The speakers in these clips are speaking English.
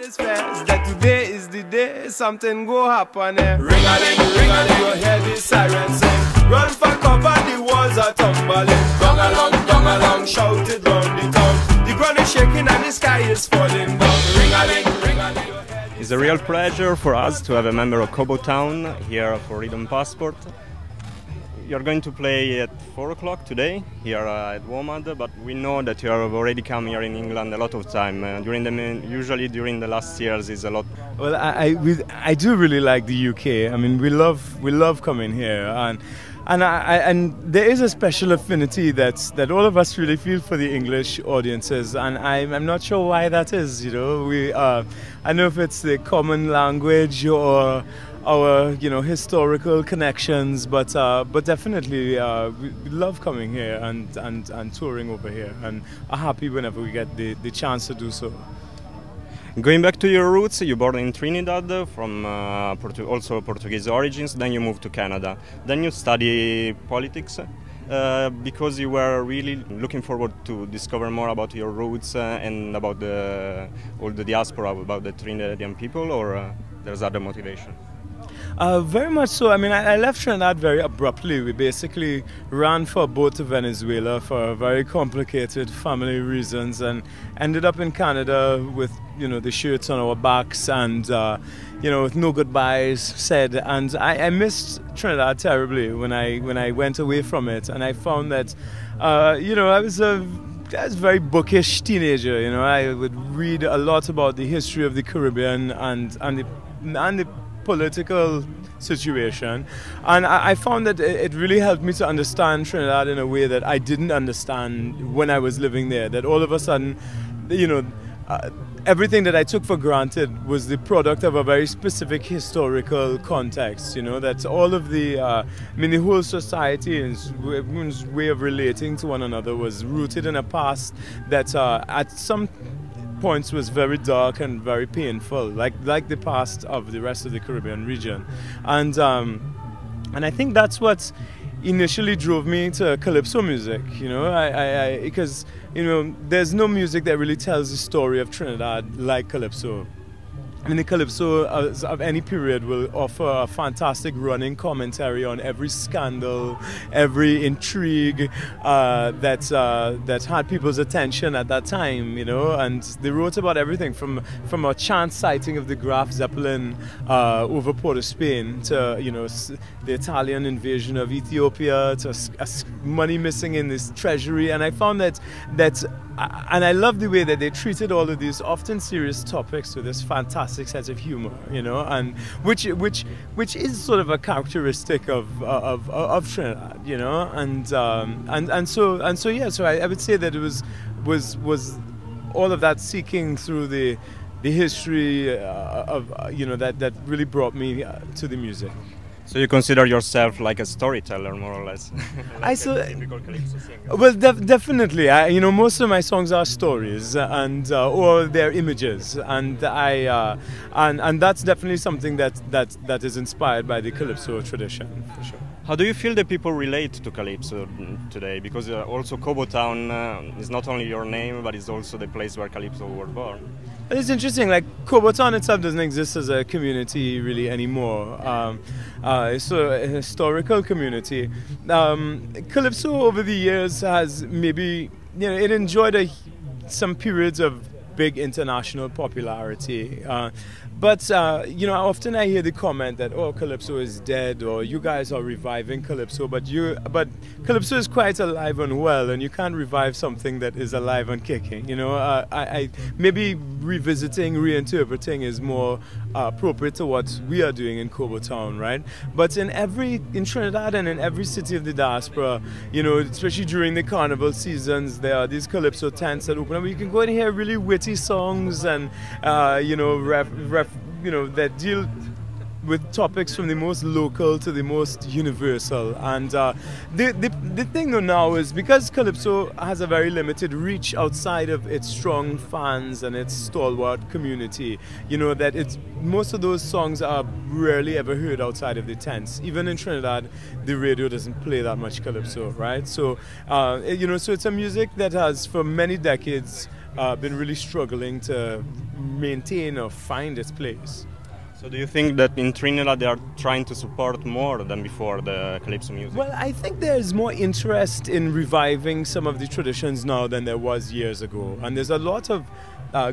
this fest, that today is the day something go happen. Ring-a-ling, ring-a-ling, you hear the siren sing. Run for cover, the walls are tumbling. Gong along, shout it round the town. The ground is shaking and the sky is falling down. Ring-a-ling, ring-a-ling, you hear the It's a real pleasure for us to have a member of Kobo Town here for Rhythm Passport. You're going to play at 4 o'clock today here at Womad, but we know that you have already come here in England a lot of time. Usually during the last years is a lot. Well, I do really like the UK. I mean, we love coming here, and there is a special affinity that all of us really feel for the English audiences, and I'm not sure why that is. You know, I know if it's the common language or our historical connections, but definitely we love coming here and touring over here, and are happy whenever we get the chance to do so. Going back to your roots, you born in Trinidad from also Portuguese origins, then you moved to Canada. Then you study politics because you were really looking forward to discover more about your roots and about all the diaspora, about the Trinidadian people, or there's other motivation? Very much so. I mean, I left Trinidad very abruptly. We basically ran for a boat to Venezuela for very complicated family reasons, and ended up in Canada with the shirts on our backs and with no goodbyes said. And I missed Trinidad terribly when I went away from it, and I found that I was a very bookish teenager. I would read a lot about the history of the Caribbean and the political situation, and I found that it really helped me to understand Trinidad in a way that I didn't understand when I was living there. That all of a sudden, everything that I took for granted was the product of a very specific historical context. That all of the whole society and way of relating to one another was rooted in a past that at some points was very dark and very painful, like the past of the rest of the Caribbean region, and I think that's what initially drove me to calypso music. Because there's no music that really tells the story of Trinidad like calypso. I mean, the calypso of any period will offer a fantastic running commentary on every scandal, every intrigue that had people's attention at that time, and they wrote about everything from a chance sighting of the Graf Zeppelin over Port of Spain to the Italian invasion of Ethiopia to money missing in this treasury. And I found that and I love the way that they treated all of these often serious topics with this fantastic sense of humor, and which is sort of a characteristic of Trinidad, and so yeah. So I would say that it was all of that seeking through the history of that really brought me to the music. So you consider yourself like a storyteller, more or less? Well, definitely. Most of my songs are stories and or they're images, and and that's definitely something that is inspired by the calypso tradition, for sure. How do you feel that people relate to calypso today? Because also Kobo Town is not only your name, but it's also the place where calypso were born. It's interesting, like Kobo Town itself doesn't exist as a community really anymore. It's a historical community. Calypso over the years has maybe, it enjoyed some periods of big international popularity. But often I hear the comment that, oh, calypso is dead, or you guys are reviving calypso, but calypso is quite alive and well, and you can't revive something that is alive and kicking. Maybe revisiting, reinterpreting is more appropriate to what we are doing in Kobo Town, right? But in Trinidad and in every city of the diaspora, especially during the carnival seasons, there are these calypso tents that open up. You can go and hear really witty songs and that deal with topics from the most local to the most universal. And the thing though now is, because calypso has a very limited reach outside of its strong fans and its stalwart community, that most of those songs are rarely ever heard outside of the tents. Even in Trinidad, the radio doesn't play that much calypso, right? So so it's a music that has for many decades been really struggling to maintain or find its place. So do you think that in Trinidad they are trying to support more than before the calypso music? Well, I think there's more interest in reviving some of the traditions now than there was years ago. And there's a lot of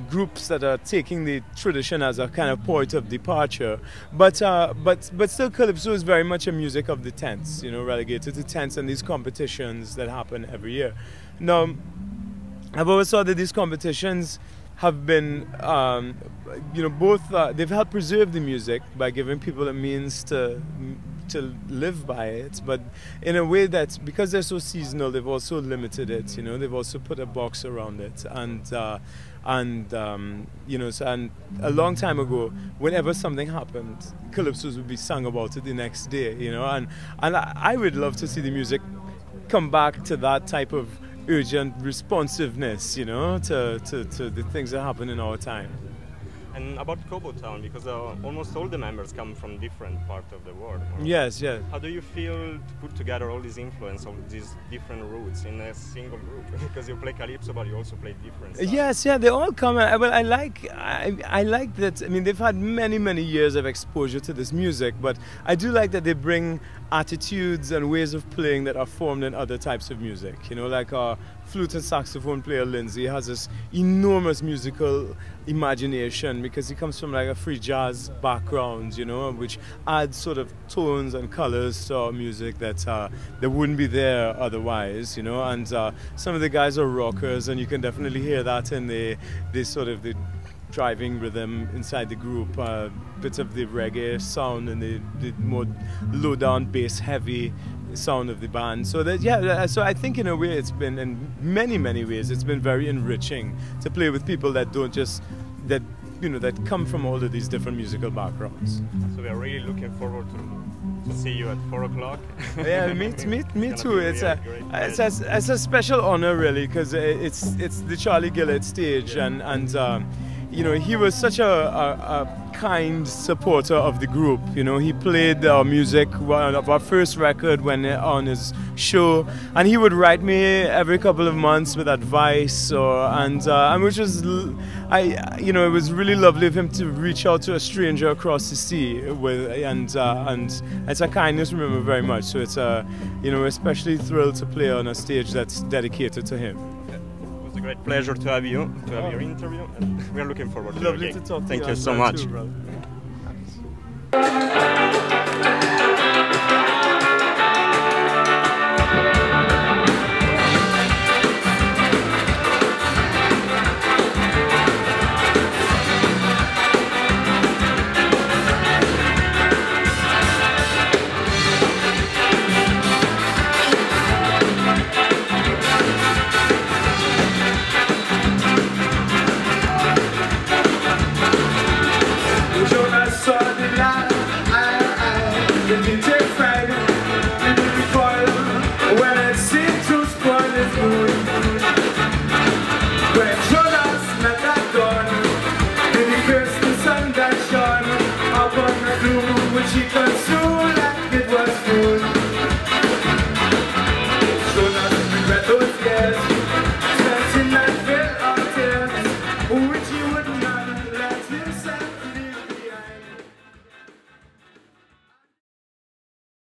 groups that are taking the tradition as a kind of point of departure. But still calypso is very much a music of the tents, you know, relegated to tents and these competitions that happen every year. Now, I've always thought that these competitions have been, you know, both they've helped preserve the music by giving people a means to live by it, but in a way that because they're so seasonal, they've also limited it. You know, they've also put a box around it, and you know, and a long time ago, whenever something happened, calypsos would be sung about it the next day. You know, and I would love to see the music come back to that type of urgent responsiveness, you know, to the things that happen in our time. And about Kobo Town, because almost all the members come from different parts of the world. Yes, yes. How do you feel to put together all this influence of these different roots in a single group? Because you play calypso, but you also play different styles. Yes, yeah, they all come. Well, I like that. I mean, they've had many years of exposure to this music, but I do like that they bring attitudes and ways of playing that are formed in other types of music. You know, like our flute and saxophone player Lindsay has this enormous musical imagination because he comes from like a free jazz background, you know, which adds sort of tones and colors to our music that wouldn't be there otherwise, you know. And some of the guys are rockers, and you can definitely hear that in the sort of the driving rhythm inside the group, bits of the reggae sound and the more low down bass heavy sound of the band. So that, yeah, so I think in a way it's been, in many ways, it's been very enriching to play with people that don't just, that, you know, that come from all of these different musical backgrounds. So we are really looking forward to see you at 4 o'clock. Yeah, me too. It's a special honor, really, because it's the Charlie Gillett stage, and you know, he was such a kind supporter of the group. You know, he played our music of our first record when on his show, and he would write me every couple of months with advice, and which was, you know, it was really lovely of him to reach out to a stranger across the sea with, and it's a kindness we remember very much. So it's you know, especially thrilled to play on a stage that's dedicated to him. It was a great pleasure to have you, to have your interview, and we are looking forward to Lovely your to gig. talk to you. Thank you so much. Too,